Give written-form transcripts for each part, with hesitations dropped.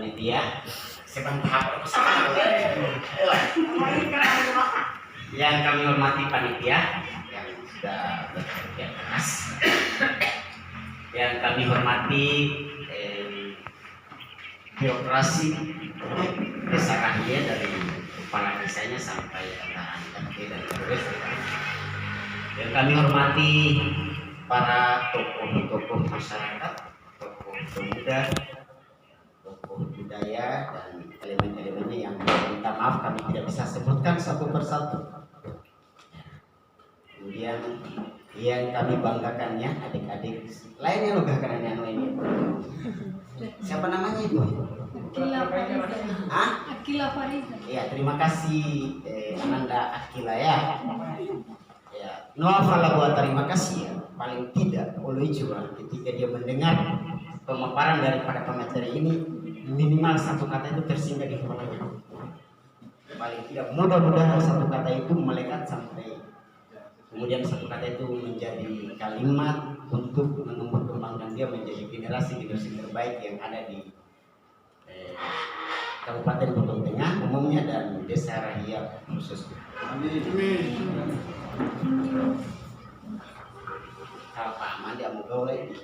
panitia sebentar yang kami hormati panitia yang sudah bekerja keras, yang kami hormati birokrasi desa Rahia dari kepala desanya sampai RT dan RW, yang kami hormati para tokoh-tokoh masyarakat, tokoh pemuda, tokoh budaya dan elemen-elemennya yang minta maaf kami tidak bisa sebutkan satu persatu. Kemudian yang kami banggakannya adik-adik lainnya loh gak ini. Siapa namanya itu? Akila Fariza. Iya, terima kasih Ananda Akila ya. Ya, Noafala buat terima kasih ya. Paling tidak oleh juga ketika dia mendengar pemaparan daripada pemateri ini, minimal satu kata itu tersinggah di kepalanya. Paling tidak mudah-mudahan satu kata itu melekat sampai kemudian satu kata itu menjadi kalimat untuk menumbuh kembangkan dia menjadi generasi terbaik yang ada di Kabupaten Bogor Tengah umumnya dan Desa Rahia khususnya. Amin. Kalau Pak Mandi mau gaul lagi.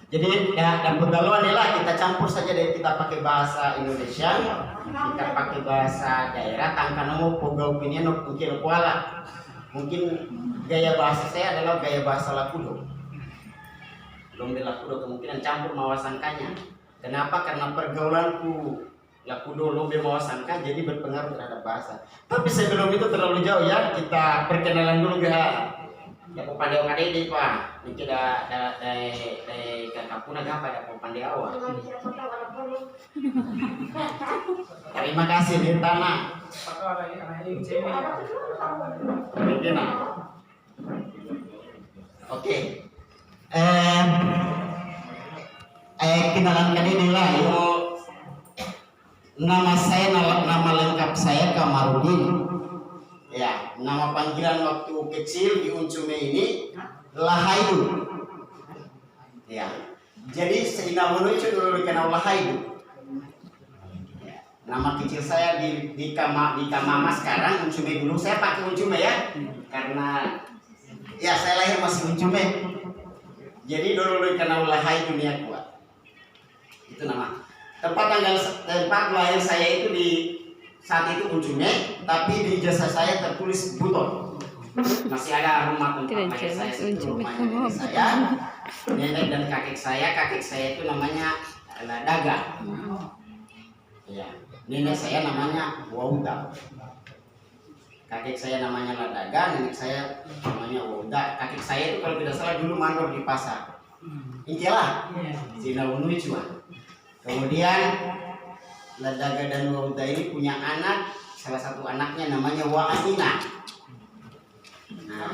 Jadi ya, dan penggaluan adalah kita campur saja dari kita pakai bahasa Indonesia, kita pakai bahasa daerah, tangkanomo pogau pinian mungkin kuala. Mungkin gaya bahasa saya adalah gaya bahasa Lakudo. Lombe Lakudo kemungkinan campur mawasangkanya. Kenapa? Karena pergaulanku Lakudo Lombe mawasangka jadi berpengaruh terhadap bahasa. Tapi sebelum itu terlalu jauh ya, kita perkenalan dulu ga. Ya popandai kadede Pak. Mungkin dari kakakuna ga pada popandai awal. Terima kasih Bintana. Oke. Kenalan kadede lah. Nama saya, nama lengkap saya Kamarudin. Ya, nama panggilan waktu kecil di Uncume ini Lahaidu. Ya, jadi sehingga menuju dulu dikenal Lahaidu. Ya, nama kecil saya di Kamama sekarang Uncume dulu. Saya pakai Uncume ya, karena ya saya lahir masih Uncume. Jadi dulu dikenal Lahaidu nih kuat. Itu nama. Tempat lahir saya itu di saat itu Uncume, tapi di ijazah saya tertulis Buton. Masih ada rumah tempat lahir saya, rumahnya nenek saya, nenek dan kakek saya itu namanya Ladaga. Ya, nenek saya namanya Wauda. Kakek saya namanya Ladaga, nenek saya namanya Wauda. Kakek saya itu kalau tidak salah dulu mandor di pasar. Inilah Cina Unui cuma. Kemudian Ladaga dan Wauda ini punya anak, salah satu anaknya namanya Wa'amina. Nah.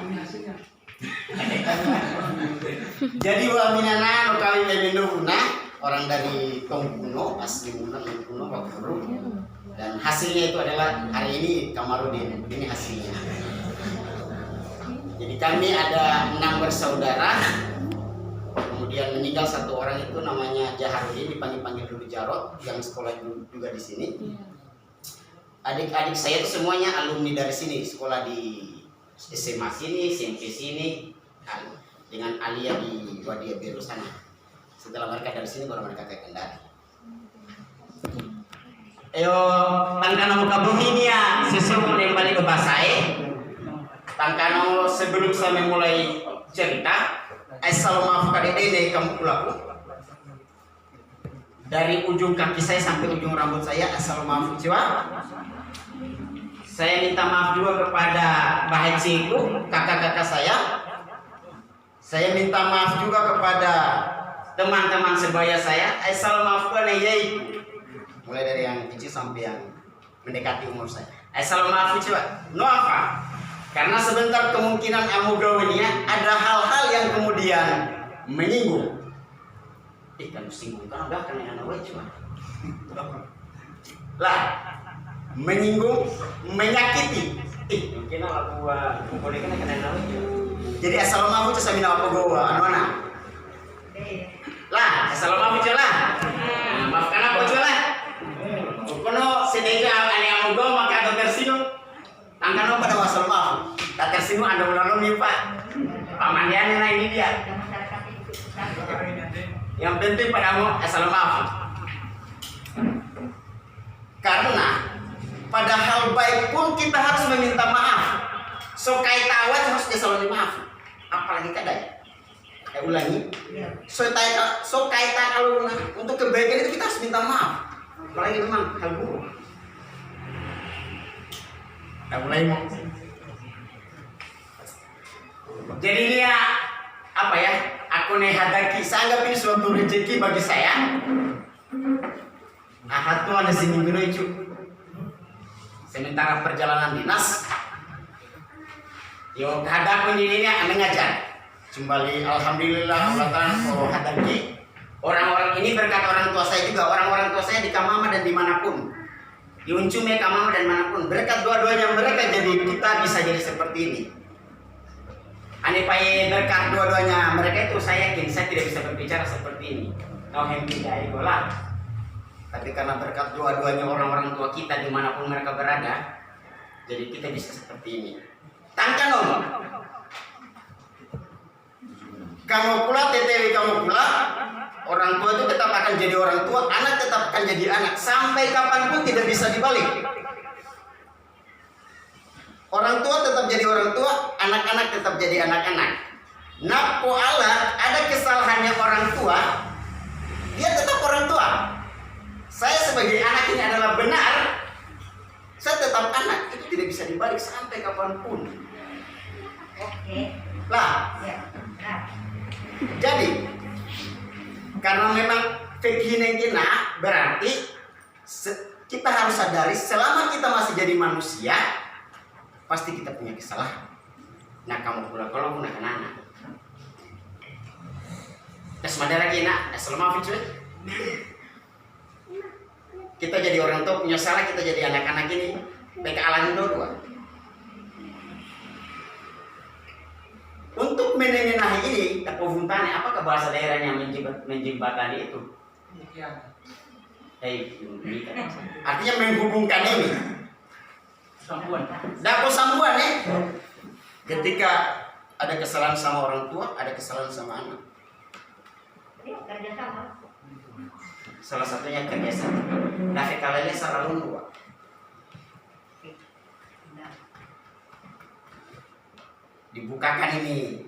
Jadi Wa'amina na kami Memenduna, orang dari Tongkuno, asli Tongkuno Wakuru. Dan hasilnya itu adalah hari ini Kamarudin, ini hasilnya. Jadi kami ada 6 bersaudara. Kemudian meninggal satu orang itu namanya Jaharudin, dipanggil dulu Jarot, yang sekolah juga di sini. Adik-adik saya itu semuanya alumni dari sini, sekolah di SMA sini, SMP sini, dengan Alia di Wadia Biru sana. Setelah mereka dari sini baru mereka ke Kendari. Ayo, tangkano muka bumi ya, sesuatu yang balik ke bahasa tangkano sebelum saya memulai cerita. Assalamualaikum kadede kamu pulaku. Dari ujung kaki saya sampai ujung rambut saya assalamualaikum jiwa. Saya minta maaf juga kepada bahajiku, kakak-kakak saya. Saya minta maaf juga kepada teman-teman sebaya saya. Assalamualaikum yaitu. Mulai dari yang kecil sampai yang mendekati umur saya. Assalamualaikum jiwa. No apa? Karena sebentar kemungkinan amugawinnya ada hal-hal yang kemudian menyinggung. Kan singgung kan udah kan yang anak cuma. Lah, menyinggung, menyakiti. Mungkin aku boleh kena anak. Jadi assalamualaikum saya minta apa goa, anu. Lah, Assalamualaikum lah. Maafkan apa lah? Kono sedega ani amugo maka atau tersinggung. Tangkano pada wasal maaf. Tak tersinggung ada ulang Pak. Pamandiannya nah ini dia. Yang penting padamu assalamualaikum. Karena pada hal baik pun kita harus meminta maaf. So kait awat harus selalu maaf. Apalagi kadang. Saya ulangi. So kait kalau untuk kebaikan itu kita harus minta maaf. Apalagi memang hal buruk. Saya mulai mau. Jadi dia apa ya? Aku nih hadaki. Saya anggap ini suatu rezeki bagi saya. Ahad tuh ada sini itu. Sementara perjalanan dinas, yo hadap menjadinya aneh ngajar. Kembali alhamdulillah Allah Ta'ala hadaki. Orang-orang ini berkat orang tua saya juga. Orang-orang tua saya di Kamama dan dimanapun, di Uncume, Kamama dan manapun. Berkat dua-duanya mereka jadi kita bisa jadi seperti ini. Aneh pai berkat dua-duanya mereka itu saya yakin saya tidak bisa berbicara seperti ini. Kau henti dari bola. Tapi karena berkat dua-duanya orang-orang tua kita dimanapun mereka berada, jadi kita bisa seperti ini. Tangkan nomor. Kamu pula, TTW kamu pula, orang tua itu tetap akan jadi orang tua, anak tetap akan jadi anak. Sampai kapanpun tidak bisa dibalik. Orang tua tetap jadi orang tua, anak-anak tetap jadi anak-anak. Napo Allah, ada kesalahannya orang tua, dia tetap orang tua. Saya sebagai anak ini adalah benar, saya tetap anak, itu tidak bisa dibalik sampai kapanpun. Oke. Lah, jadi karena memang fikih yang kena berarti kita harus sadari selama kita masih jadi manusia, pasti kita punya kesalahan. Nah kamu pula kalau punya anak, dasmadara kena, assalamualaikum. Kita jadi orang tua punya salah, kita jadi anak-anak ini mereka alami dua. Untuk menemenahi ini, kepuntannya apakah bahasa daerahnya menjembatani itu? Artinya menghubungkan ini. Dapat sambuan ya. Ketika ada kesalahan sama orang tua, ada kesalahan sama anak. Salah satunya kebiasaan. Nafik kalanya selalu dua. Dibukakan ini.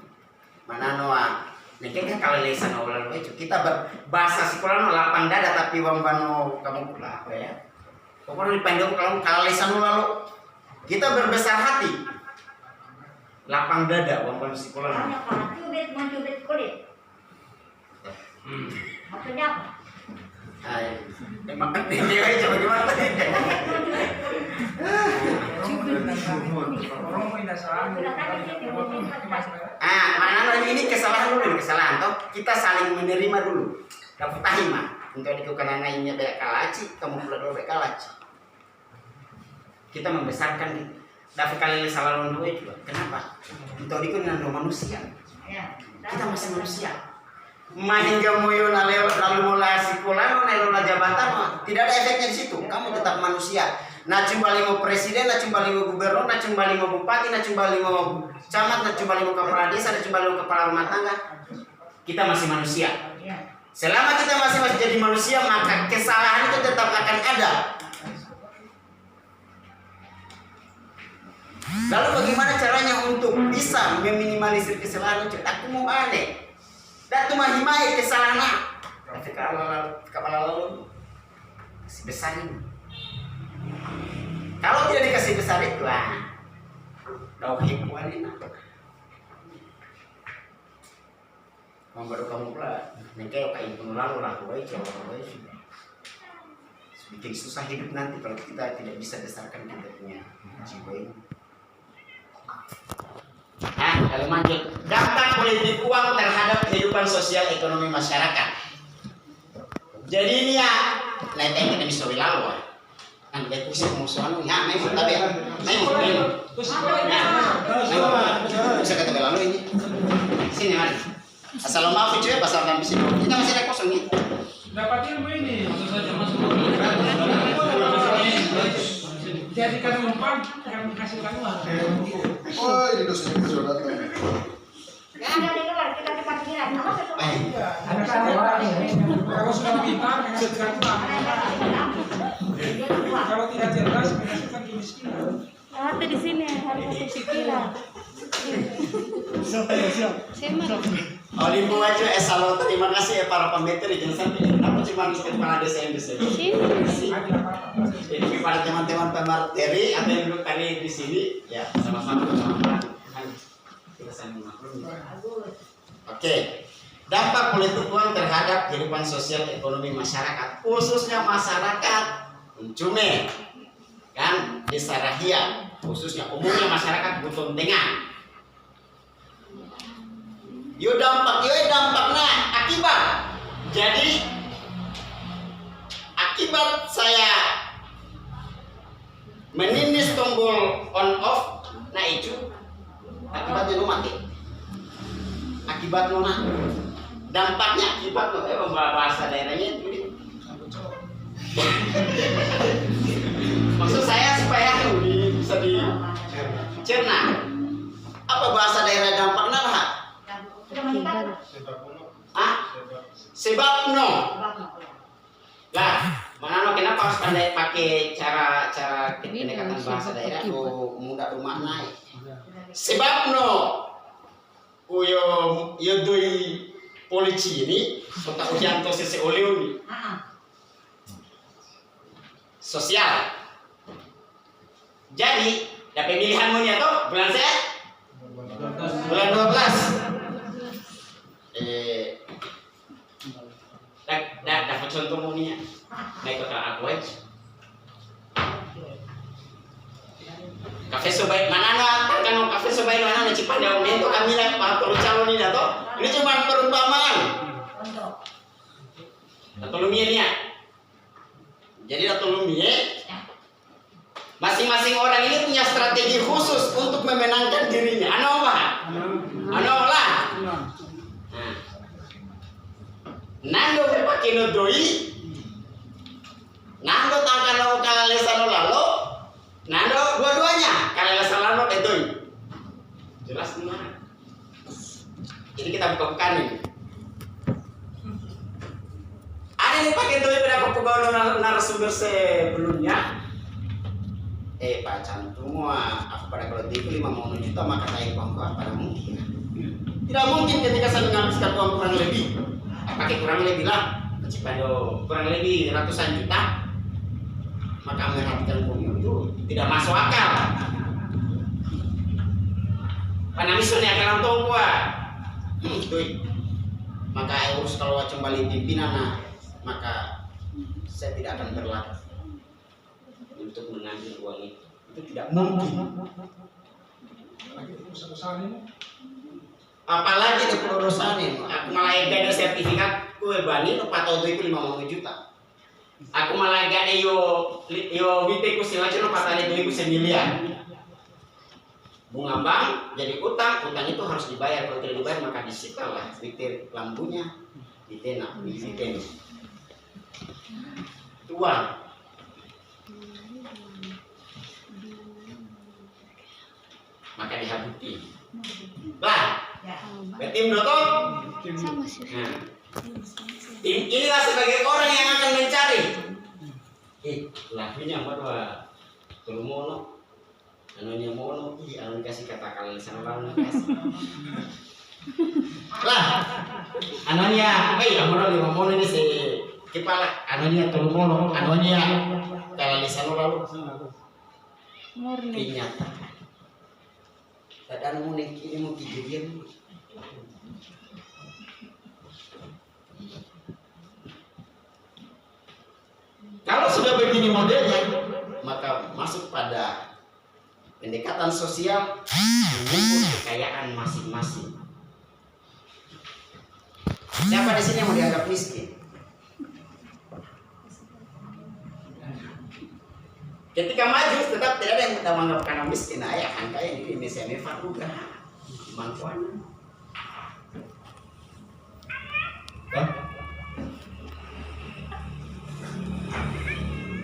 Mana noa? Nih kalau lesan awal itu kita berbahasa sekolah no lapang dada tapi wambano kamu pula apa ya? Pokoknya dipandang kalau lesan lalu kita berbesar hati. Lapang dada wambano sekolah. Mencubit kulit. Maksudnya apa? Emang dia aja bagaimana tadi? Mana ini kesalahan dulu, kesalahan toh kita saling menerima dulu. Dapat tahima untuk dikukan anaknya banyak kalaci, kamu pula dulu banyak kalaci. Kita membesarkan dapat kali salah dua juga. Kenapa? Untuk dikukan manusia. Kita masih manusia. Mahingga moyo lalu mulai sekolah, lalu jabatan, tidak ada efeknya di situ. Kamu tetap manusia. Nah cumbali mau presiden, nah cumbali mau gubernur, nah cumbali mau bupati, nah cumbali mau camat, nah cumbali mau kepala desa, nah cumbali mau kepala rumah tangga. Kita masih manusia. Selama kita masih jadi manusia, maka kesalahan itu tetap akan ada. Lalu bagaimana caranya untuk bisa meminimalisir kesalahan itu? Aku mau aneh. Datu mahimai kesalahan. Tapi kepala lalu kasih besar ini. Kalau tidak dikasih besar itu dauhik walina. Baru kamu pula nengke kayak itu lalu lah sudah. Bikin susah hidup nanti kalau kita tidak bisa besarkan kita punya jiwa ini. Kalau lanjut, dampak politik uang terhadap kehidupan sosial ekonomi masyarakat. Jadi ini ya, lain kita bisa lalu. Kan dia pusing musuhan, ya, memang tapi, memang. Bisa kata lalu ini. Sini mari. Assalamualaikum cuy, pasal kami sini. Kita masih ada kosong nih. Jadikan umpan yang menghasilkan uang. Oh, ini dosennya sudah datang. Nggak ada di luar, kita di parkiran. Apa satu? Ada tawaran ya. Kalau sudah pintar menghasilkan uang. Kalau tidak cerdas menghasilkan kemiskinan. Ada di sini harus satu pikiran. Olimpo aja esalo terima kasih ya para pemateri jangan sampai aku cuma kepala desa yang bisa. Jadi kepada teman-teman pemateri atau yang duduk tadi di sini ya sama-sama kita saling maklum. Oke. Dampak politik uang terhadap kehidupan sosial ekonomi masyarakat, khususnya masyarakat Uncume, kan desa Rahia, khususnya umumnya masyarakat Buton Tengah. Yo dampaknya akibat. Jadi akibat saya menindis tombol on off, nah itu akibatnya lu mati. Akibat lu nah. Dampaknya akibat lu bahasa daerahnya itu. Maksud saya supaya bisa dicerna. Apa bahasa daerah dampaknya lah? Sebab no. Lah, mengapa kenapa harus pandai pakai cara pendekatan bahasa daerah mudah bermakna? Sebab no. Yo doi polisi ini kota ujian sese oleh sosial. Jadi, dapat pilihanmu nih atau bulan saya? Bulan 12. Dapat contoh munia naik kota aku aja. Kafe sobai mana kan kafe sobai mana Cipandang itu kami lah perlu calon ini atau ini cuma perumpamaan. Atau lumia nih ya. Jadi atau lumia masing-masing orang ini punya strategi khusus untuk memenangkan dirinya. Ano lah. Nando berpakai nodoi, nando tangkal kalau lesan lalu, nando dua-duanya kalau lesan lalu edoi. Jelas mana? Jadi kita buka-bukaan ini. Ada yang pakai doi pada pegawai narasumber sebelumnya. Pak Cantum, aku pada kalau itu 50 juta maka saya uang apa mungkin? Tidak mungkin ketika saya menghabiskan uang kurang lebih. Pakai kurang lebih lah, Cipando kurang lebih ratusan juta, maka menghabiskan uang itu tidak masuk akal. Panamisunnya akan nonton gua, maka urus kalau kembali pimpinan, maka saya tidak akan berlatih untuk mengambil uang itu tidak mungkin. Apalagi di perusahaan ini, aku malah ada sertifikat kue bani no patau itu 50 juta. Aku malah ada yo bite ku silacu no patau itu 9 miliar. Bunga bank jadi utang itu harus dibayar, kalau tidak dibayar maka disita lah bite lampunya, ditenak, diten. Tuan. Maka dihabuti. Lah. Tim Doto. Nah, inilah sebagai orang yang akan mencari. Lakunya apa Tulumono, anunya mono, anu kasih kata kalian sana lalu kasih. Lah, anunya, mono mono ini si kepala, anunya Tulumono, anunya kalian sana lalu. Murni. Dinyatakan. Dadaan mo ini mau kejadian. Kalau sudah begini modelnya, maka masuk pada pendekatan sosial mengukur kekayaan masing-masing. Siapa di sini yang mau dianggap miskin? Ketika maju tetap tidak ada yang kita menganggap karena miskin. Ayah kan kayak ini misalnya faruga mantuan.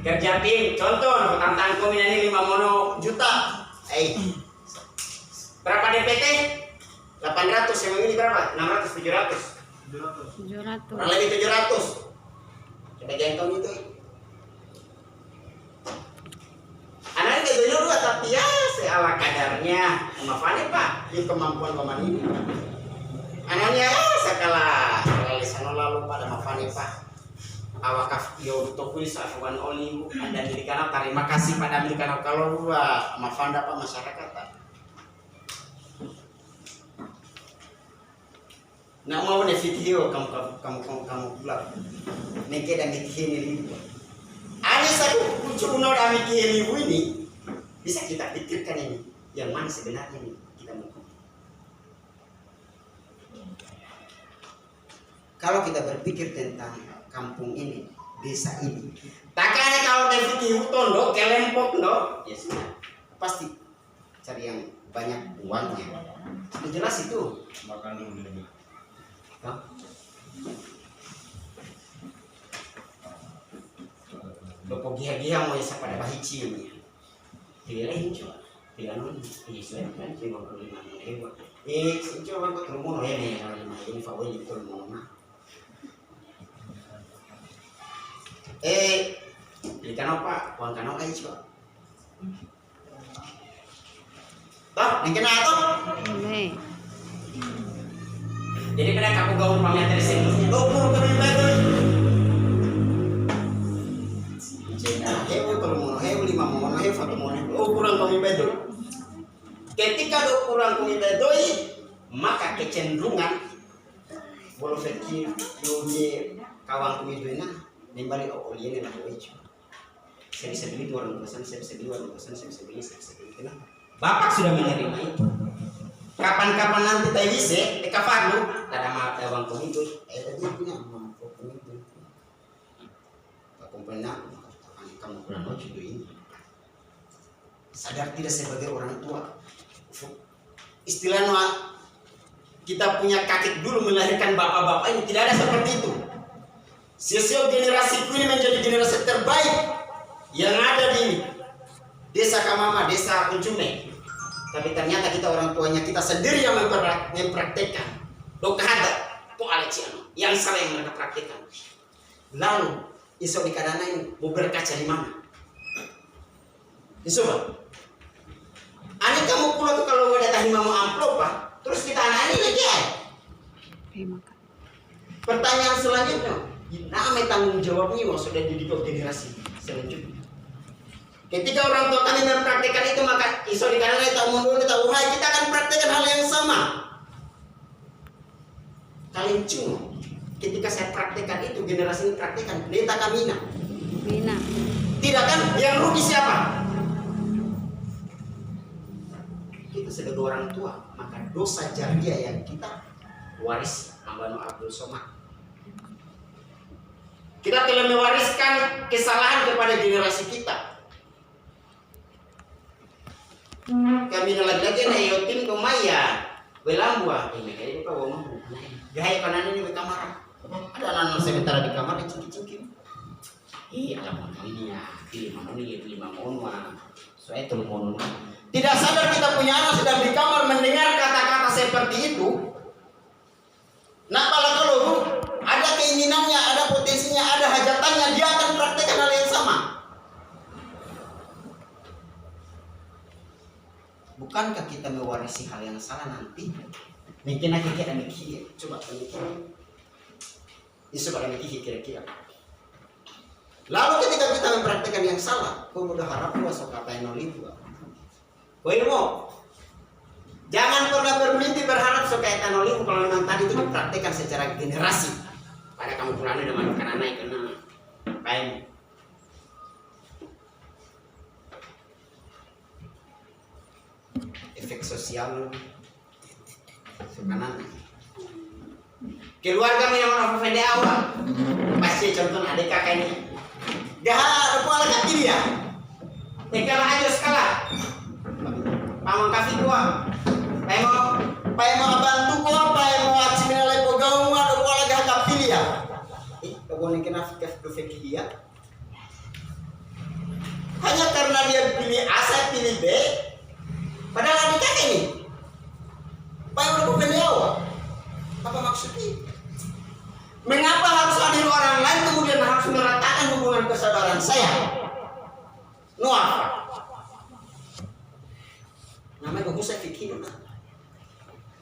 Kerja tim, contoh tantang komin ini 5 mono juta. Berapa DPT? 800, yang ini berapa? 600, 700. 700. Kurang lebih 700. Coba jengkau itu. Anaknya kayak dulu tapi ya seala kadarnya. Maafane Pak, ini kemampuan paman ini. Anaknya ya sekala lisan lalu pada maafane Pak. Awakaf yo tokui safuan oli Anda dirikan terima kasih pada dirikan kalau dua maafanda Pak masyarakat. Nak mau nih video kamu pulang. Neke dan mikir ini. Ada satu kunci unor dan mikir ini bisa kita pikirkan ini yang mana sebenarnya ini kita mau. Kalau kita berpikir tentang kampung ini, desa ini, takkan kalau dari fikir tondo, kelempok no, ya sudah pasti cari yang banyak uangnya. Sudah jelas itu. Makan dulu. Bapak giha-giha mau isa pada bahici ini. Pilihin coba. Pilihan ini. Iya, kan cuma 55.000. Coba kau termono ya nih. Ini favorit itu termono. Belikan apa? Uang kanau aja coba. Toh, yang kena toh? Ini. Jadi pada kamu gaul pamit dari sini. Ukur kami baru. Cina, hewo termono, hewo 5 mono, hewo 1 mono. Ukuran kami baru. Ketika ukuran kami baru, maka kecenderungan bolo fikir yogi kawan kami itu nah, nimbali oliene lah itu. Saya bisa beli 2 orang kosan, saya bisa beli 2 orang kosan, saya bisa beli. Kenapa? Bapak sudah menerima itu. Kapan-kapan nanti tak bisa, kapan lu? Ada mata uang komito, tadi punya uang komito. Aku pernah, kamu pernah mau juga ini. Sadar tidak sebagai orang tua. Istilahnya kita punya kakek dulu melahirkan bapak-bapak ini tidak ada seperti itu. Sio generasi ini menjadi generasi terbaik yang ada di desa Kamama, desa Uncume. Tapi ternyata kita orang tuanya kita sendiri yang mempraktekkan. Doka ada, to aleciano, yang salah yang mereka praktekkan. Lalu, iso di kadana ini mau berkaca di mana? Iso Pak. Ani kamu pulang tuh kalau udah tahi mau amplop Pak, terus kita anak ini lagi ya. Pertanyaan selanjutnya, nama tanggung jawabnya sudah dididik generasi selanjutnya. Ketika orang tua kami mempraktikkan itu maka iso di kanan kita mundur kita uhai kita akan praktikkan hal yang sama. Kalian cuma ketika saya praktikkan itu generasi ini praktikkan neta kamina. Mina. Tidak kan yang rugi siapa? Kita sebagai orang tua maka dosa jariah yang kita waris Ambano Abdul Somad. Kita telah mewariskan kesalahan kepada generasi kita. Kami lagi-lagi na yotin ko maya belambua ini kayak apa ngomong gaya kanan ini di kamar ada anak sementara di kamar dicingkin alam ini ya pilih ini 5 mono saya itu mono tidak sadar kita punya anak sedang di kamar mendengar kata-kata seperti itu. Nah kalau ada keinginannya ada potensinya ada hajatannya dia akan praktekkan hal yang sama. Bukankah kita mewarisi hal yang salah nanti? Mungkin kita mikir, coba mikir. Isu pada mikir kira-kira. Lalu ketika kita mempraktikkan yang salah, kau udah harap gua sok katain olibu. Kau ilmu, jangan pernah bermimpi berharap sok katain olibu kalau memang tadi itu dipraktikkan secara generasi. Pada kamu pulang udah makan anak kena kain. Efek sosial sekarang keluarga memang apa dia awal pasti contoh adik kakak ini dah ada pola kaki dia tinggal aja skala pamang kasih dua mau bantu ko mau aci menalai pogau ada pola kaki dia kau boleh kena fikir dia Hanya karena dia pilih A, saya pilih B. Padahal adik kakak ini. Pak udah bukan nyawa. Apa maksudnya? Mengapa harus hadir orang lain kemudian harus meratakan hubungan kesabaran saya? Noah. Namanya bagus saya pikir.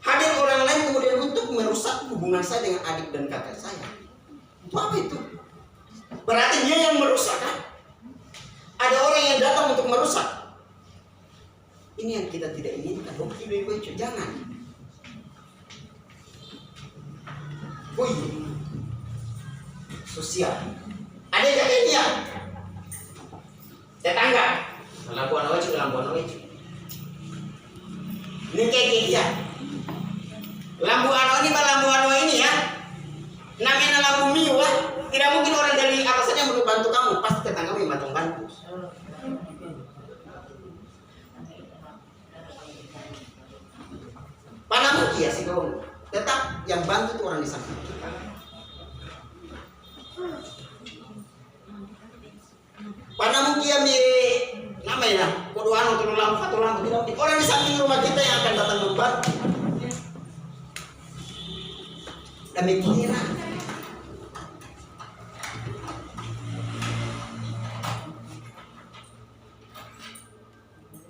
Hadir orang lain kemudian untuk merusak hubungan saya dengan adik dan kakak saya. Itu apa itu? Berarti dia yang merusak kan? Ada orang yang datang untuk merusak. Ini yang kita tidak inginkan. Jangan. Oh iya. Sosial. Ada yang ini ya? Tetangga. Lambuan awecu. Ini kayak dia. Lambu ano ini ya. Namanya lambu miwa. Tidak mungkin orang dari atasannya untuk bantu kamu. Pasti tetangga yang bantu. Panamu ya sih kau. Tetap yang bantu itu orang di samping kita. Panamu kia mi namanya kodoano turun lampu tidak. Orang di samping rumah kita yang akan datang membantu. Demikian.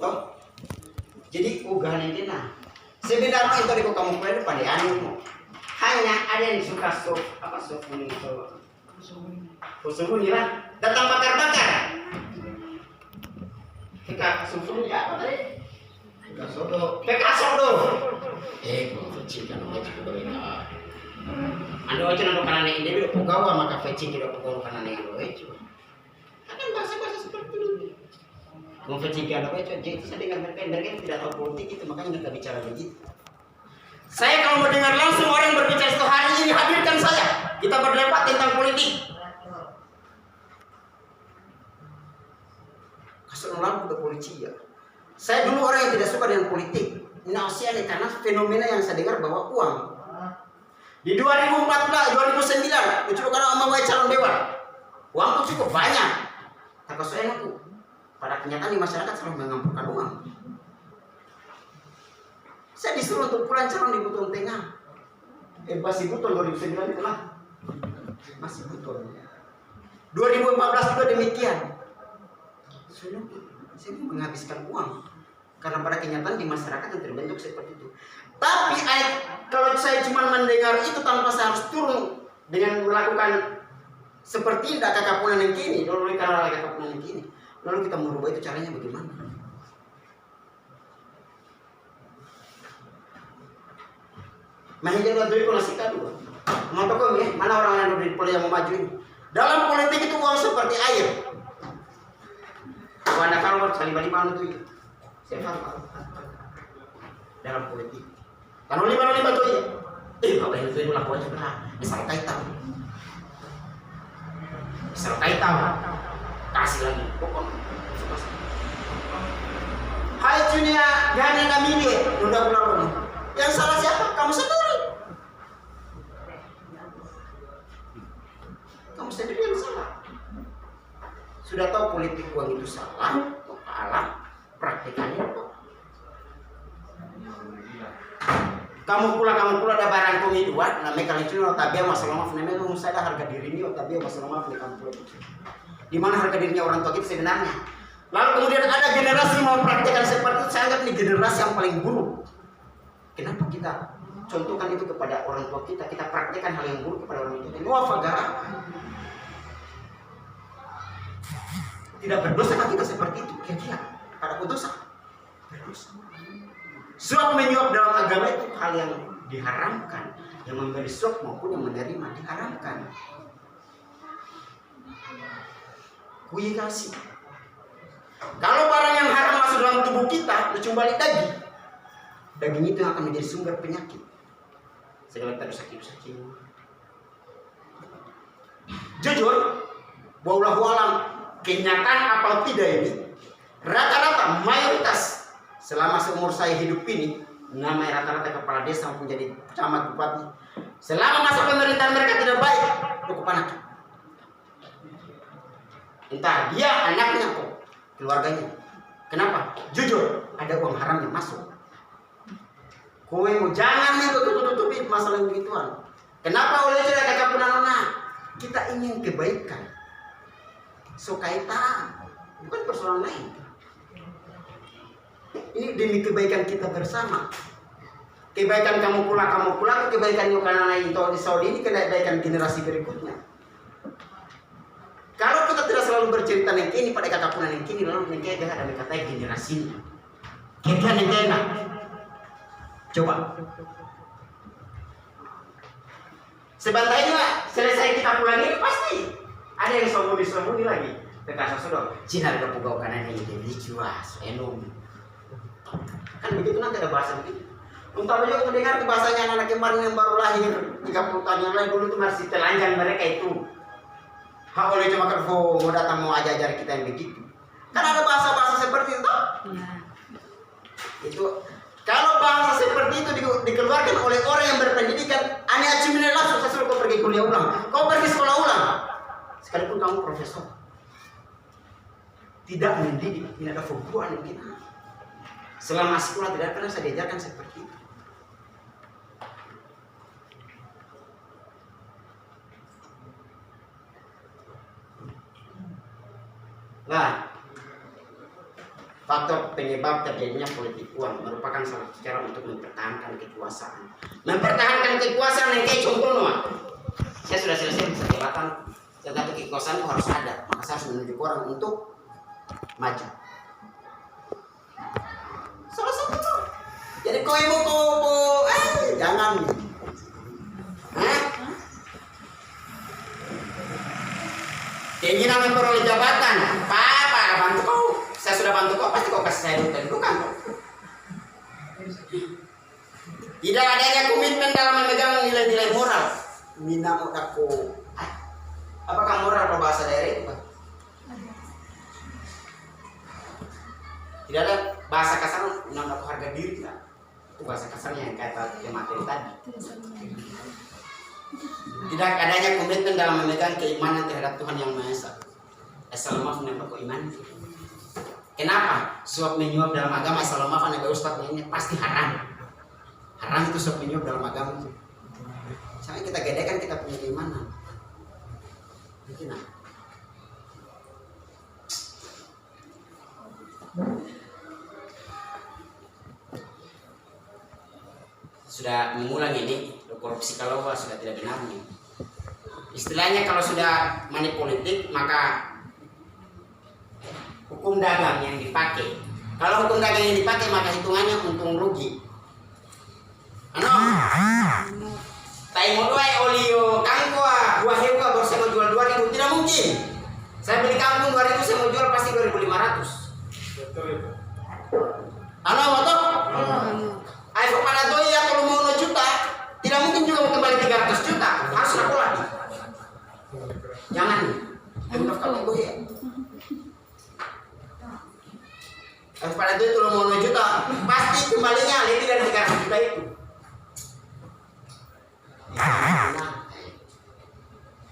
Oh, jadi ugahan ini sebenarnya itu di kamu punya pada anu. Hanya ada yang suka sup kuning itu. Susu lah. Datang bakar. Kita susu ya apa tadi? Peka sodo. Kau cikan mau cikan mereka. Ando aja nando kanan ini dia pegawai maka fetching tidak pegawai kanan itu. Akan bahasa seperti itu. Mau fetching ando itu jadi saya dengar mereka tidak tahu politik itu makanya kita bicara begitu. Saya kalau mendengar langsung orang berbicara itu hari ini hadirkan saya. Kita berdebat tentang politik. Kasih udah polisi ya. Saya dulu orang yang tidak suka dengan politik. Ini nih karena fenomena yang saya dengar bahwa uang. Di 2014, 2009, itu karena omong calon dewan. Uang itu cukup banyak. Tak saya aku. Pada kenyataan di masyarakat selalu mengumpulkan uang. Saya disuruh untuk pulang calon di Buton Tengah. Masih Buton 2009 itu lah. Masih Buton. 2014 juga demikian. Saya menghabiskan uang. Karena pada kenyataan di masyarakat yang terbentuk seperti itu. Tapi kalau saya cuma mendengar itu tanpa saya harus turun dengan melakukan seperti tidak kekapunan yang kini, lalu karena kekapunan yang kini, lalu kita merubah itu caranya bagaimana? Mahijau dua dulu nasi kadu. Mau tahu ya mana orang yang dari politik yang mau maju ini? Dalam politik itu uang seperti air. Wana kalau saling balik mana tuh? Saya paham. Dalam politik. Kalau lima tuh ya. Kalau yang itu lakukan sebenarnya. Misal kaitan. Kasih lagi. Hai dunia, jangan kami ini. Udah pulang. Yang salah siapa? Kamu sendiri. Kamu sendiri yang salah. Sudah tahu politik uang itu salah, kalah, praktikannya itu. Kamu pula ada barang pemiluan, namanya kalian itu otabia masalah maaf, namanya lu saya ada harga diri ini otabia masalah maaf di kampung. Di mana harga dirinya orang tua kita sebenarnya. Lalu kemudian ada generasi mau praktekkan seperti itu, saya anggap ini generasi yang paling buruk. Kenapa kita contohkan itu kepada orang tua kita praktekkan hal yang buruk kepada orang tua kita? Wah, fagara. Tidak berdosa kan kita seperti itu? Kira-kira pada berdosa? Berdosa. Suap menyuap dalam agama itu hal yang diharamkan. Yang memberi suap maupun yang menerima diharamkan. Kuyi kasih. Kalau barang yang haram masuk dalam tubuh kita, dicumbai daging. Daging itu yang akan menjadi sumber penyakit. Segala tadi sakit-sakit. Jujur, wallahu alam, kenyataan apa tidak ini? Rata-rata mayoritas selama seumur saya hidup ini, namanya rata-rata kepala desa maupun jadi camat bupati, selama masa pemerintahan mereka tidak baik, cukup anak. Entah dia anaknya kok keluarganya. Kenapa? Jujur, ada uang haram yang masuk. Kowe jangan tutup-tutupi masalah begituan. Kenapa oleh itu kakak pun anak? Kita ingin kebaikan. So kaita, bukan persoalan lain. Ini demi kebaikan kita bersama. Kebaikan kamu pula, kebaikan yang karena itu di Saudi ini kebaikan generasi berikutnya. Kalau kita tidak selalu bercerita yang ini pada kata punan yang kini, lalu yang kaya ada kata generasinya. Kita yang kaya. Coba. Sebentar juga selesai kita pulang ini pasti ada yang sombong lagi. Tekasa sudah. Cina ada pugau kanan yang jadi cuas, enum. Kan begitu nanti ada bahasa begitu. Untuk juga mendengar itu bahasanya anak kemarin yang baru lahir 30 tahun yang lalu dulu itu masih telanjang mereka itu. Hak oleh cuma kerfo mau datang mau ajar kita yang begitu. Kan ada bahasa-bahasa seperti itu. Ya. Itu kalau bahasa seperti itu dikeluarkan oleh orang yang berpendidikan, aneh acimine langsung saya suruh kau pergi kuliah ulang, kau pergi sekolah ulang. Sekalipun kamu profesor, tidak mendidik, tidak ada fokusan yang kita. Selama sekolah tidak pernah saya diajarkan seperti itu. Nah, faktor penyebab terjadinya politik uang merupakan salah satu cara untuk mempertahankan kekuasaan. Mempertahankan kekuasaan yang kayak contohnya, saya sudah selesai bisa jabatan, tetapi kekuasaan itu harus ada. Maka saya harus menunjuk orang untuk maju. Salah satu. Jadi kau jangan. Keinginan memperoleh jabatan, apa bantu kau? Saya sudah bantu kau, pasti kau kasih saya dudukan kau. Tidak adanya komitmen dalam memegang nilai-nilai moral. Mina modaku. Apakah moral kalau bahasa daerah itu, Pak? Tidak ada bahasa kasar menambah harga diri, tidak. Itu bahasa kasarnya yang kata materi tadi. Tidak adanya komitmen dalam memegang keimanan terhadap Tuhan Yang Maha Esa. Assalamualaikum warahmatullahi wabarakatuh. Kenapa? Suap menyuap dalam agama Assalamualaikum warahmatullahi wabarakatuh ini pasti haram. Haram itu suap menyuap dalam agama itu. Sampai kita gedekan kita punya keimanan. Mungkin sudah mengulang ini korupsi kalau sudah tidak benar nih. Istilahnya kalau sudah money politik maka hukum dagang yang dipakai. Kalau hukum dagang yang dipakai maka hitungannya untung rugi. Tai modai olio kangkua 2 hewa baru saya mau jual 2.000, tidak mungkin. Saya beli kangkung 2.000 saya mau jual pasti 2.500. Betul itu. Motor? Ayo pada doi ya kalau mau 1 juta, tidak mungkin juga mau kembali 300 juta. Harus aku lagi. Jangan. Untuk kalau doi ya. Ayo pada doi kalau mau 2 juta, pasti kembalinya lebih dari 300 juta itu.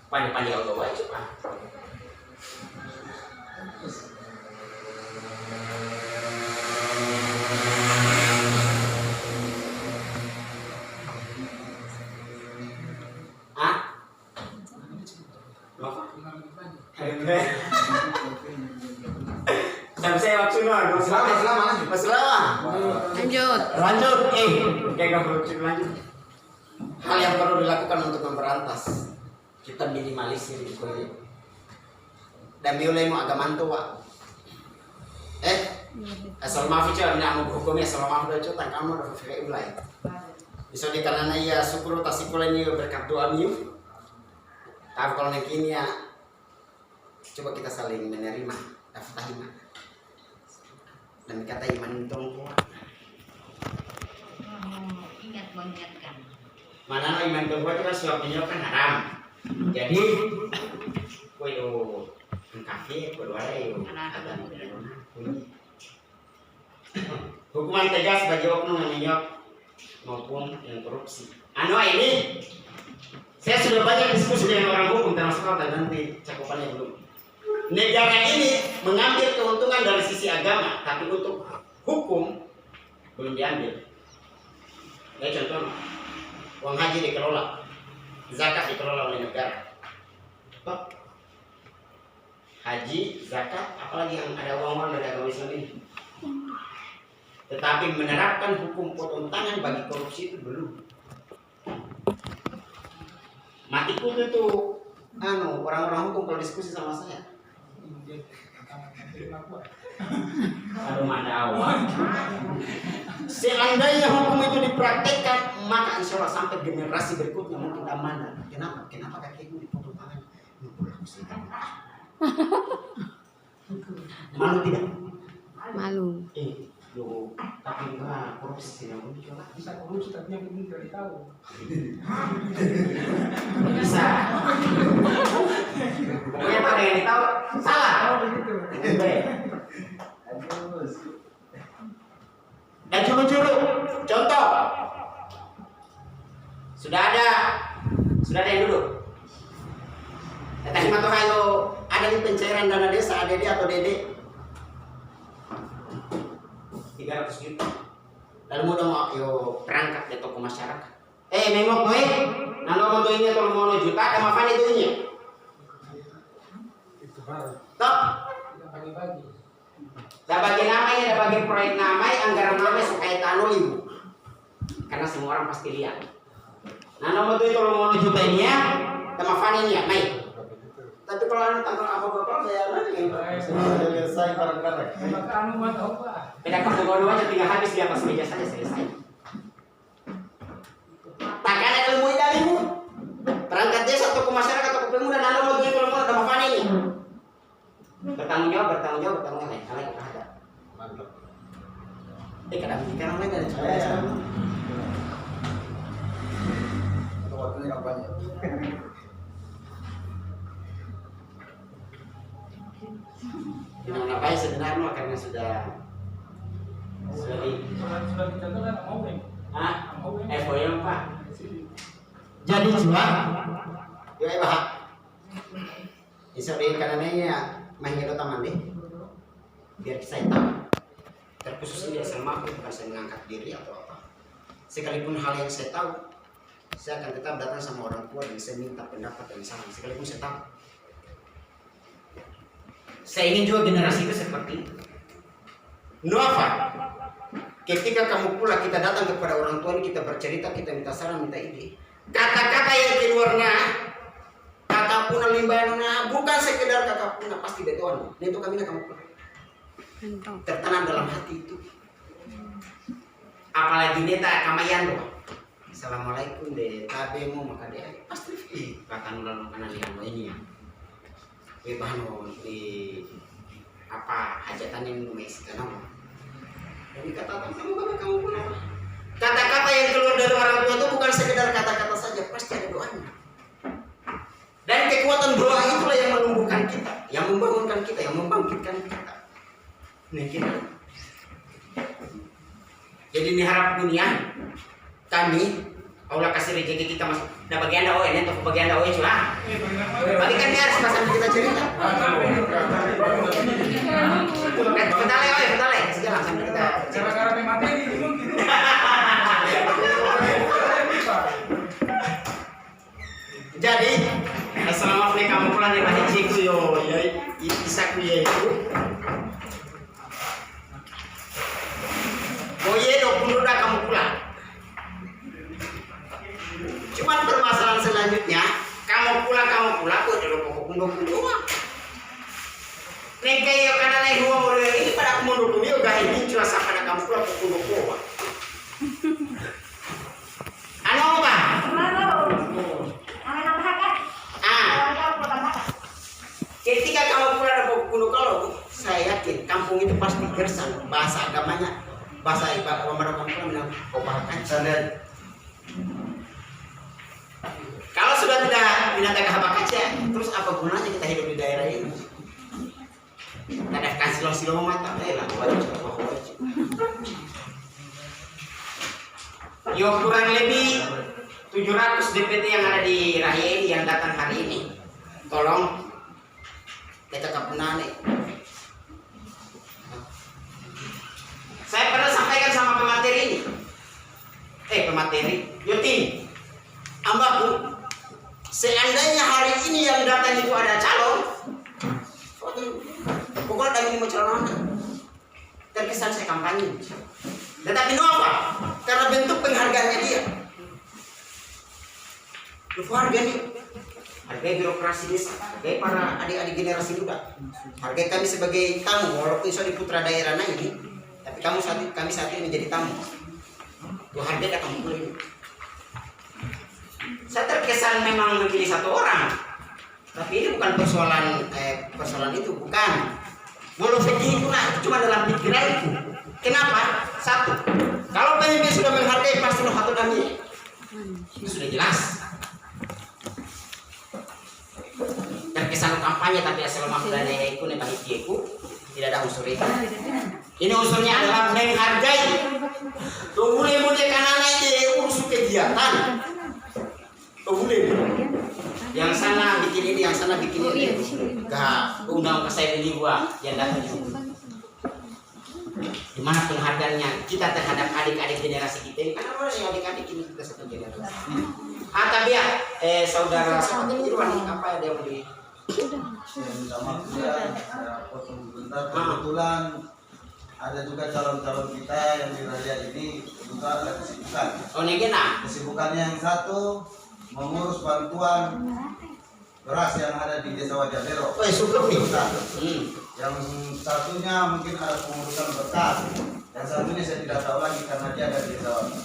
Pandai-pandai Allah wajib lah. Saya waktu lanjut. Lanjut. Hal yang perlu dilakukan untuk memberantas, kita minimalisir itu dan mulai agama tua. Asal maaf itu nak mau hukumnya asal maaf itu tentang kamu udah fikir ulai. Bisa karena ia syukur tasikul ini berkat doa miu. Tapi kalau yang kini ya coba kita saling menerima, afahima. Dan kata iman itu Mengingatkan. mana iman kedua itu kan suapnya kan haram. Jadi, koyo kafe kedua itu ada hukuman tegas bagi oknum yang menyuap maupun yang korupsi. Ini saya sudah banyak diskusi dengan orang hukum termasuk dan nanti cakupannya belum. negara ini mengambil keuntungan dari sisi agama, tapi untuk hukum belum diambil. Ya contoh, uang haji dikelola, zakat dikelola oleh negara. Toh, haji, zakat, apalagi yang ada uang-uang dari agama Islam ini. Tetapi menerapkan hukum potong tangan bagi korupsi itu belum. Mati kutu itu, orang-orang hukum kalau diskusi sama saya. Aduh mana awal. Seandainya hukum itu dipraktekkan, maka insya Allah sampai generasi berikutnya mungkin amanah. Kenapa? Kenapa kakimu dipotong tangan? Malu tidak? Malu. Yo, tapi enggak korupsi yang juga Bisa korupsi tapi yang penting tidak tahu. bisa. Pokoknya pada yang tahu salah. Begitu. Dan curu-curu, contoh, sudah ada yang duduk. Tadi matoh hayo ada di pencairan dana desa ADD atau DD 300 juta. Lalu mau dong yo perangkat di toko masyarakat. Mengok gue, nalo mau tuh ini kalau mau juta, ada apa itu ini? Itu baru. Top. Tidak bagi-bagi. Dah bagi namanya, dah bagi proyek namanya, anggaran namanya supaya tanul ibu. Karena semua orang pasti lihat. Nah nomor itu kalau mau juta ini ya, sama Fani ini ya, baik. Tapi kalau anda tanggal apa saya lagi, selesai barang-barang. Maka anu mah tahu Pak. Beda kamu aja tinggal habis di atas meja saja selesai. Takkan ada ilmu darimu. Perangkat desa atau ke masyarakat atau ke pemuda, nalo mau itu kalau mau sama Fani ini. Bertanggung jawab. Kalian ada. Mantap. Kadang lain ada coba. Itu waktunya kampanye. Kenapa sebenarnya karena sudah di Sudah kita tahu kan mau nih. FOM Pak. Jadi jual. Yo Pak. Isori kanannya mahir taman deh. Biar saya tahu. Terkhusus ini sama aku bukan saya mengangkat diri atau apa. Sekalipun hal yang saya tahu, saya akan tetap datang sama orang tua dan saya minta pendapat yang sama. Sekalipun saya tahu. Saya ingin juga generasi itu seperti itu. Noava, ketika kamu pula kita datang kepada orang tua kita bercerita, kita minta saran, minta ide. Kata-kata yang keluarnya, kata puna limbahnya, bukan sekedar kata puna pasti betuan. Itu kami nak kamu pula. Tertanam dalam hati itu. Apalagi neta kamayan doa. Assalamualaikum deh, tapi mau maka deh pasti kata nulan makanan yang ini ya. Bahan di apa hajatan yang nulis karena jadi kata kamu pun kata-kata yang keluar dari orang tua itu bukan sekedar kata-kata saja, pasti ada doanya. Dan kekuatan doa itulah yang menumbuhkan kita, yang membangunkan kita, yang membangkitkan kita. Nah kita jadi ini harap dunia kami Allah kasih rezeki kita masuk. Nah bagi anda ini untuk bagi anda curah. Bagi kan dia harus pasang kita cerita. Bentar sejalan sambil kita. Cara-cara materi itu mungkin. Jadi assalamualaikum kamu pulang dari Majiku yo ya isaku ya itu. Boye do punduda kamu pulang. Cuman permasalahan selanjutnya, kamu pulang kok dari pokok punduk. Nengke yo kana naik huang mulai ini pada aku mundur yo gak ini cuma sampai nak kamu pulang pokok punduk. Ano ba? Ketika kamu pulang dari pokok punduk kalau saya yakin kampung itu pasti gersang bahasa agamanya bahasa ibadah kamu bilang kopakan sadar. Kalau sudah tidak binatang habak aja, terus apa gunanya kita hidup di daerah ini? Ada kan silo mata, lah wajib. Yo kurang lebih 700 DPT yang ada di Raya ini yang datang hari ini. Tolong kita kapunane. Saya pernah sampaikan sama pemateri ini. Pemateri, Yuti, ambaku, seandainya hari ini yang datang itu ada calon, pokoknya kami mau calon, terkesan saya kampanye. Tetapi apa? Karena bentuk penghargaannya dia. Harganya, harga birokrasi desa, harga para adik-adik generasi muda, harga kami sebagai tamu, walaupun sudah putra daerah ini, tapi kami saat ini menjadi tamu. Itu harga datang mulai. Saya terkesan memang memilih satu orang, tapi ini bukan persoalan itu bukan. Walau begitu lah, itu cuma dalam pikiranku. Kenapa? Satu, kalau pemimpin sudah menghargai pasti satu kami, itu sudah jelas. Terkesan kampanye tapi asal maknanya itu nebahikiku tidak ada unsur itu. Ini unsurnya adalah menghargai. Boleh karena ini urus kegiatan. Boleh. Yang sana bikin ini, yang sana bikin ini. Gak undang ke saya ini gua yang datang itu. Di mana penghargaannya kita terhadap adik-adik generasi kita ini? Karena orang yang adik-adik ini kita satu generasi. Tapi ya, saudara seperti Irwan apa yang dia beli? Sama dia, potong sebentar. Kebetulan ada juga calon-calon kita yang di Raja ini juga ada kesibukan. Oh negena. Kesibukannya yang satu mengurus bantuan beras yang ada di Desa Wajabero. Oh, syukur nih. Yang satunya mungkin ada pengurusan berkas. Yang satunya saya tidak tahu lagi karena dia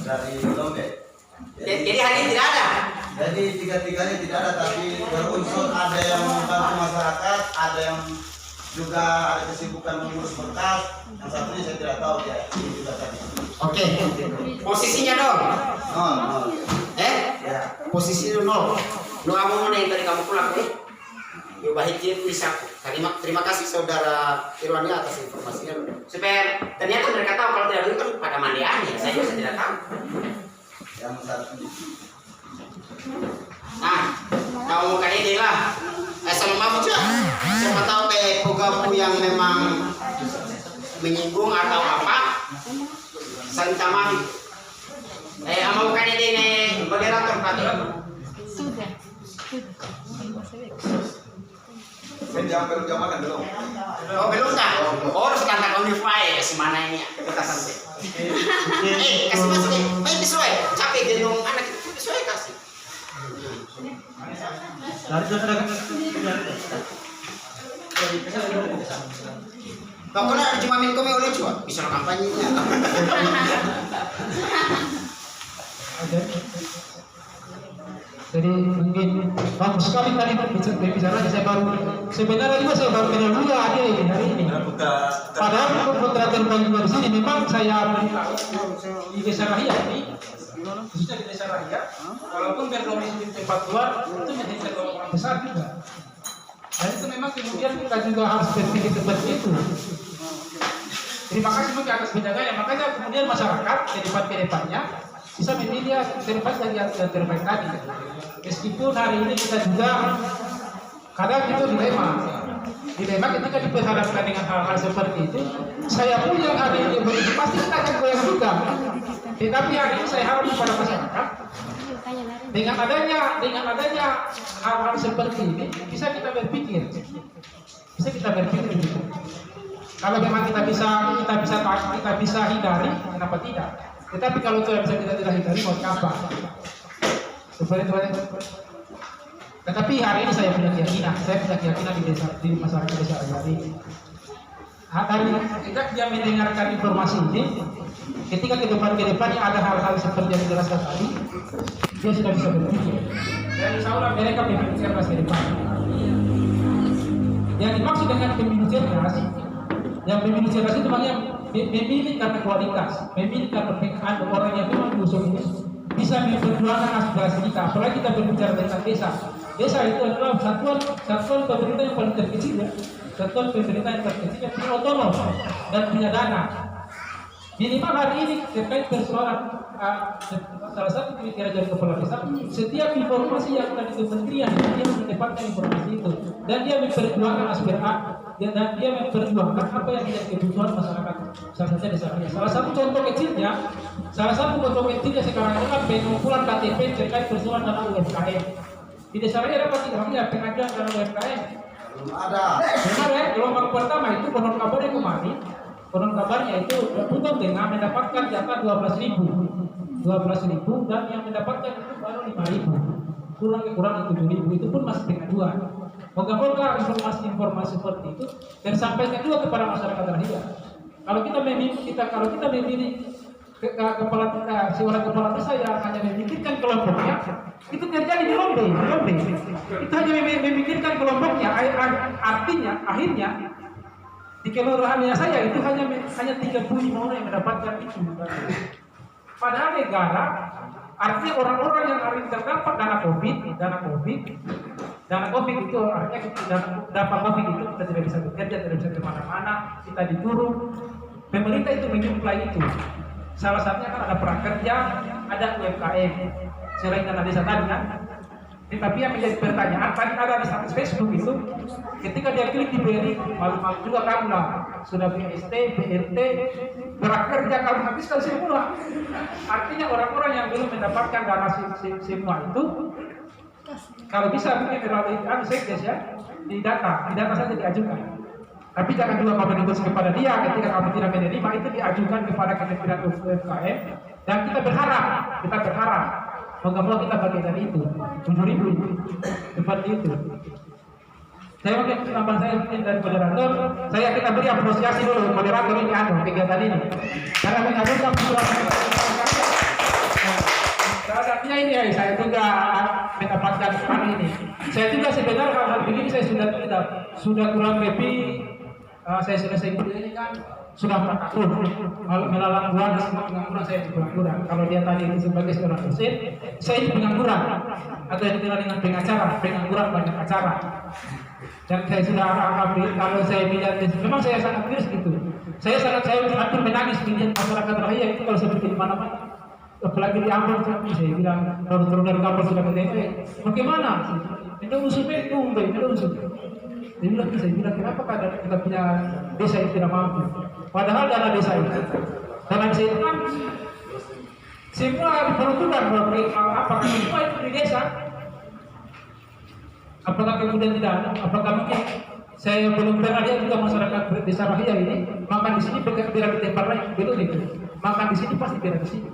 dari Lombok. Jadi hari ini tidak ada. Jadi tiga-tiganya tidak ada, tapi berunsur ada yang membantu masyarakat, ada yang juga ada kesibukan mengurus berkas. Yang satunya saya tidak tahu ya. Ini juga tadi. Oke. Posisinya dong. Nol. Ya. Posisi 0. Lu kamu mana yang tadi kamu pulang Yuk bahagia bisa. Terima kasih saudara Irwani atas informasinya. Supaya ternyata mereka tahu kalau tidak dulu kan pada mandian ya. Saya juga tidak tahu. Yang satu. Nah, kamu kali ini lah. Assalamualaikum aja. Siapa tahu kayak program yang memang menyinggung atau apa. Santa Mami. Mau kali ini moderator tadi. Sudah. Belum makan belum. Oh belum kan? Oh harus kata wifi semana ini kita sampai. Kasih masuk nih. Main sesuai. Capek gendong anak itu sesuai kasih. Pokoknya cuma minum kopi oleh cua. Bisa kampanye nya. Jadi mungkin bagus sekali tadi bicara saya baru sebenarnya juga saya baru kenal juga ada ini hari ini. Padahal putra terbaik di sini memang saya di Desa Rahia ini khususnya di Desa Rahia walaupun berdomisili di tempat luar itu menjadi orang besar juga. Dan itu memang kemudian kita juga harus berpikir seperti itu. Terima kasih bagi atas penjaganya, makanya kemudian masyarakat ke depannya bisa memilih yang terbaik dari yang terbaik tadi. Meskipun hari ini kita juga kadang itu dilema ketika diperhadapkan dengan hal-hal seperti itu. Saya pun yang hari ini beribu pasti kita akan goyang juga. Tetapi hari ini saya harap kepada masyarakat dengan adanya hal-hal seperti ini bisa kita berpikir, gitu. Kalau memang kita bisa hindari, kenapa tidak? Tetapi kalau tidak bisa kita hindari, mau apa? Seperti itu. Tetapi hari ini saya punya keyakinan di masyarakat desa ini. Ketika dia mendengarkan informasi ini, ketika ke depannya ada hal-hal seperti yang dijelaskan tadi, dia sudah bisa berpikir. Dan insya Allah mereka memiliki cerdas ke depan. Yang dimaksud dengan pemilu cerdas, itu makanya memilih karena kualitas, memilih karena orang yang memang diusung ini bisa memperjuangkan aspirasi kita. Apalagi kita berbicara tentang desa. Desa itu adalah satuan pemerintah yang paling terkecil ya. Satuan pemerintah yang terkecil yang punya otonom dan punya dana. Minimal hari ini terkait persoalan salah satu kriteria dari kepala desa, setiap informasi yang ada di kementerian dia menetapkan informasi itu dan dia memperjuangkan aspirasi dan dia memperjuangkan apa yang menjadi kebutuhan masyarakat salah desanya. Salah satu contoh kecilnya sekarang ini kan pengumpulan KTP terkait persoalan dana UMKM. Di desa saya dapat tidak pengajuan dana UMKM. Belum ada. Benar ya, gelombang pertama itu konon kabarnya kemarin. Konon kabarnya itu Pulau Tengah mendapatkan jatah 12.000 dan yang mendapatkan itu baru 5.000, kurang 7.000, itu pun masih pengajuan. Moga-moga informasi seperti itu dan sampaikan juga kepada masyarakat terhadap. Kalau kita memilih kepala kepala desa yang hanya memikirkan kelompoknya, itu terjadi di Lombe. Itu hanya memikirkan kelompoknya, artinya akhirnya di kelurahannya saya itu hanya 35 orang yang mendapatkan itu. Padahal negara, artinya orang-orang yang hari ini terdapat dana COVID itu artinya dapat COVID itu kita tidak bisa bekerja, tidak bisa kemana-mana, kita dikurung. Pemerintah itu menyuplai itu. Salah satunya kan ada prakerja, ada UMKM, selain dana desa tadi kan. Tetapi yang menjadi pertanyaan tadi ada di status Facebook itu, ketika dia klik di BRI, malu-malu juga kamu lah, sudah PST, BRT, prakerja kamu habiskan semua. Artinya orang-orang yang belum mendapatkan dana semua itu, kalau bisa mungkin melalui sekdes ya, di data saja diajukan. Tapi jangan juga kamu menuntut kepada dia ketika kamu tidak menerima, itu diajukan kepada Kementerian UMKM dan kita berharap moga-moga kita bagian dari itu 7.000 itu seperti itu. Saya mungkin tambahan saya mungkin dari moderator, kita beri apresiasi dulu moderator ini kegiatan ini karena mengajukan salah satunya ini ya, saya juga mendapatkan hari ini. Saya juga sebenarnya hal-hal begini saya sudah kurang lebih saya selesai kuliah ini kan sudah 4 tahun. Kalau melalang bulan pengangguran saya pengangguran. Kalau dia tadi sebagai seorang dosen, saya ini pengangguran atau yang dikenal dengan pengangguran banyak acara. Dan saya sudah kalau saya bilang memang saya sangat miris gitu. Saya hampir menangis melihat masyarakat rakyat itu kalau seperti di mana-mana. Apalagi di Ambon saya bilang turun dari kapal sudah ke TP. Bagaimana? Itu usulnya itu saya bilang kenapa kita punya desa yang tidak mampu? Padahal dana desa itu kan semua diperuntukkan apakah semua itu di desa? Apakah kemudian tidak ada? Apakah mungkin saya belum pernah lihat juga masyarakat desa Rahia ini makan di sini tidak di tempat lain belum itu. Makan di sini pasti tidak di sini.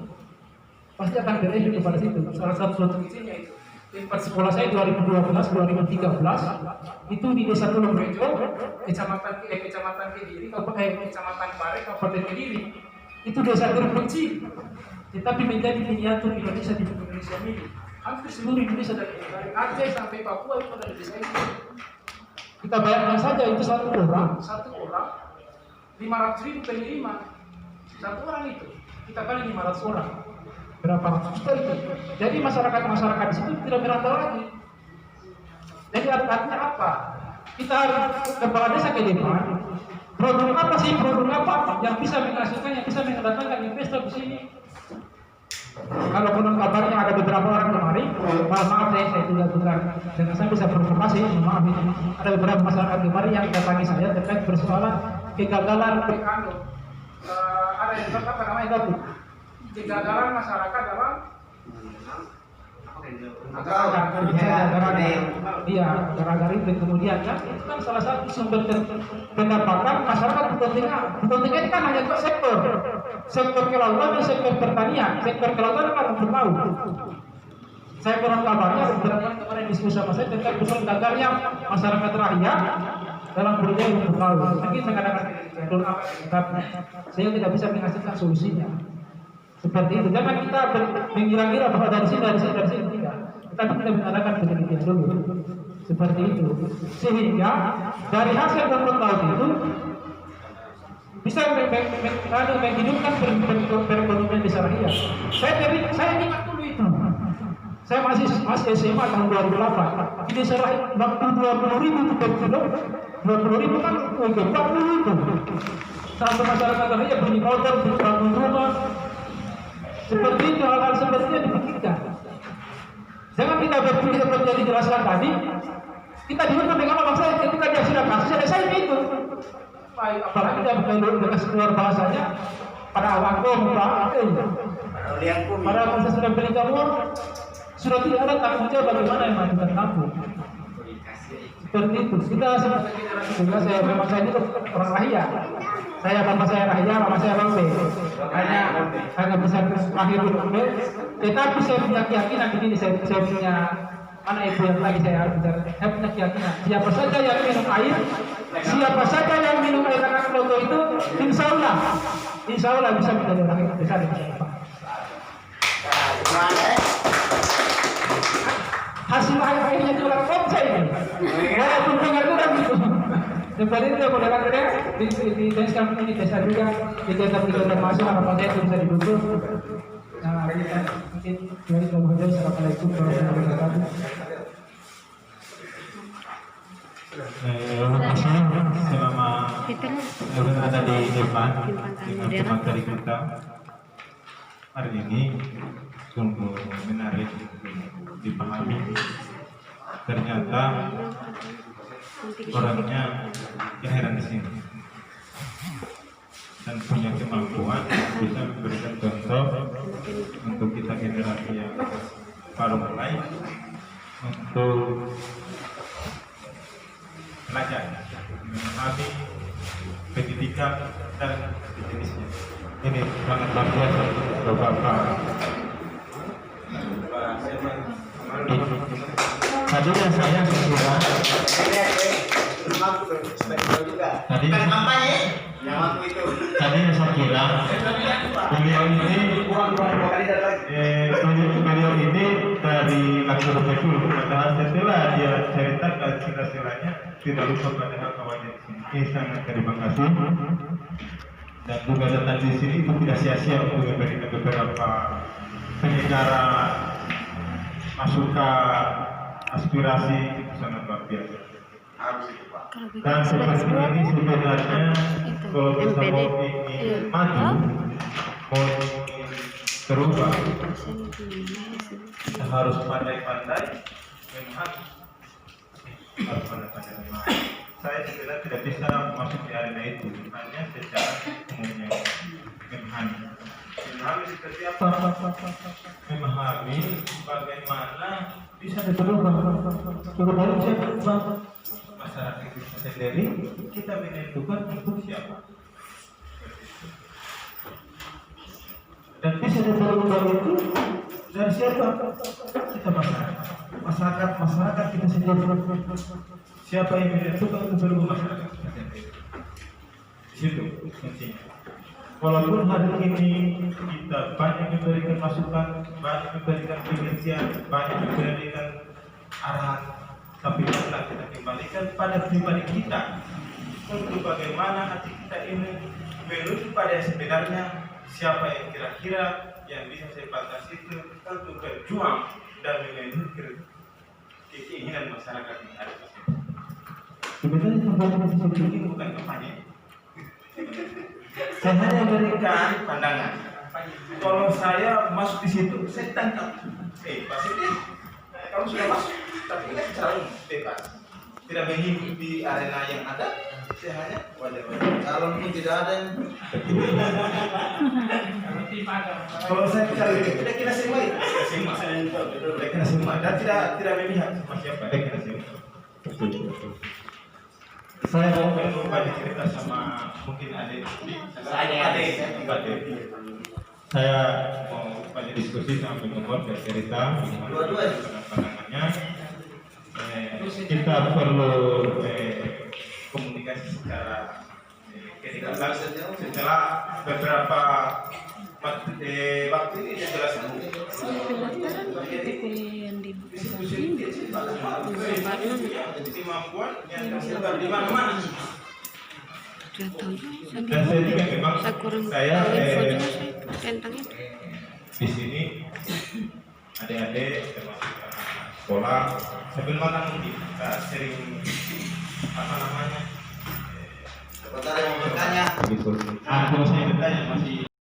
Pasti akan berefek kepada situ. Salah satu contoh kecilnya itu tempat sekolah saya 2012-2013 itu di Desa Tulung Rejo, Kecamatan Kediri, Kecamatan Pare, Kabupaten Kediri. Itu desa terpencil, tetapi menjadi miniatur Indonesia di Indonesia ini. Hampir seluruh Indonesia dari Aceh sampai Papua itu ada di desa itu. Kita bayangkan saja itu satu orang 500.000 penerima, satu orang itu kita kali 500 orang. Berapa ratus juta itu. Jadi masyarakat di situ tidak merantau lagi. Jadi artinya apa? Kita harus kepala desa ke depan. Produk apa yang bisa menghasilkan, yang bisa mendatangkan investor di sini? Kalau konon kabarnya ada beberapa orang kemarin, maaf saya tidak bukan dengan saya bisa provokasi, maaf ini ada beberapa masyarakat kemarin yang datangi saya terkait persoalan kegagalan ada yang apa namanya itu? Kegagalan masyarakat dalam gara-gara itu kemudian kan itu kan salah satu sumber pendapatan masyarakat Buton Tengah kan hanya dua sektor kelautan dan sektor pertanian. Sektor kelautan kan rumput laut. Saya kurang kabarnya beberapa kemarin diskusi sama saya tentang persoalan gagalnya masyarakat rakyat dalam budidaya rumput laut. Mungkin saya katakan saya tidak bisa menghasilkan solusinya. Seperti itu, jangan kita mengira-ngira bahwa dari sini tidak. Tetapi kita mengadakan penelitian dulu. Seperti itu. Sehingga dari hasil rumput laut itu bisa menghidupkan perekonomian desa rakyat. Saya ingat dulu itu. Saya masih SMA tahun 2008. Di desa rakyat waktu 20.000 per kilo, 20.000 kan 40 itu. Sampai masyarakat lainnya beli motor, bangun rumah. Seperti itu, hal-hal seperti itu dipikirkan. Jangan kita berpikir seperti yang dijelaskan tadi. Kita dihukum dengan bangsa ketika dia sudah kasus selesai itu. Apalagi dia dengan keluar bahasanya pada awakku, pada masa sudah beli kamu sudah tidak ada tanggung jawab bagaimana yang mengajukan kamu. Seperti itu. Kita sehingga saya memang saya itu orang Rahia. Saya bapak saya Rahia, mama saya Bangbe. Hanya bisa lahir di Bangbe. Tetapi saya punya keyakinan begini, saya punya anak ibu yang lagi saya bicara. Saya punya keyakinan. Siapa saja yang minum air, siapa saja yang minum air anak loto itu, insya Allah bisa menjadi orang yang besar di masa depan. Hasil akhirnya itu orang kota ini. Walaupun dengar gitu. Seperti itu boleh katanya di desa ini desa juga di desa termasuk harapan saya itu bisa didukung. Nah, mungkin dari kemudian assalamualaikum warahmatullahi wabarakatuh. Terima kasih selama ada di depan dengan materi kita hari ini sungguh menarik dipahami. Ternyata orangnya kelahiran di sini dan punya kemampuan bisa memberikan contoh untuk kita generasi yang baru mulai untuk belajar memahami pendidikan dan jenisnya. Ini sangat luar biasa untuk Bapak. Tadinya saya kira tadinya saya kira beliau ini dari langsung betul, padahal setelah dia ceritakan sila-silanya tidak lupa padahal kawannya di sini. Sangat terima kasih. Dan juga datang di sini itu tidak sia-sia untuk memberikan beberapa penyecara masukan aspirasi itu sangat luar biasa. Dan seperti ini sebenarnya kalau kita mau ingin maju, mau ingin berubah, kita harus pandai-pandai memahami. Harus pandai-pandai memahami. Saya sebenarnya tidak bisa masuk di arena itu, hanya secara umumnya memahami. Memahami seperti apa? Memahami bagaimana bisa berubah. Masyarakat itu sendiri kita menentukan untuk siapa dan bisa berubah itu dari siapa? Kita masyarakat kita sendiri. Siapa yang menentukan untuk berubah? Masyarakat kita sendiri. Di situ kuncinya. Walaupun hari ini kita banyak memberikan masukan, banyak memberikan pengertian, banyak memberikan arahan, tapi marilah kita kembalikan pada pribadi kita untuk bagaimana hati kita ini menuju pada yang sebenarnya. Siapa yang kira-kira yang bisa saya batasi itu untuk berjuang dan memenuhi keinginan masyarakat yang ada di sini. Sebenarnya ini bukan kampanye. Saya hanya berikan pandangan. Kalau saya masuk di situ, saya tangkap. Pasti kalau sudah masuk, tapi kita secara umum bebas, tidak mengikuti arena yang ada. Saya hanya wajar-wajar. Calon pun tidak ada yang. Kalau saya bicara kita kira semua, kita semua, dan tidak memihak sama siapa. Kita semua. Saya mau berbagi cerita sama mungkin adik. Saya mau banyak diskusi sama penggemar dan cerita pandangannya. Kita perlu komunikasi secara kedekatan setelah beberapa waktu ini yang jelas kemampuan yang tersebar di mana-mana. Dan saya juga memang saya di sini adik-adik termasuk sekolah sebelum anak mungkin kita sering Buat ada yang mau bertanya, Aku masih bertanya masih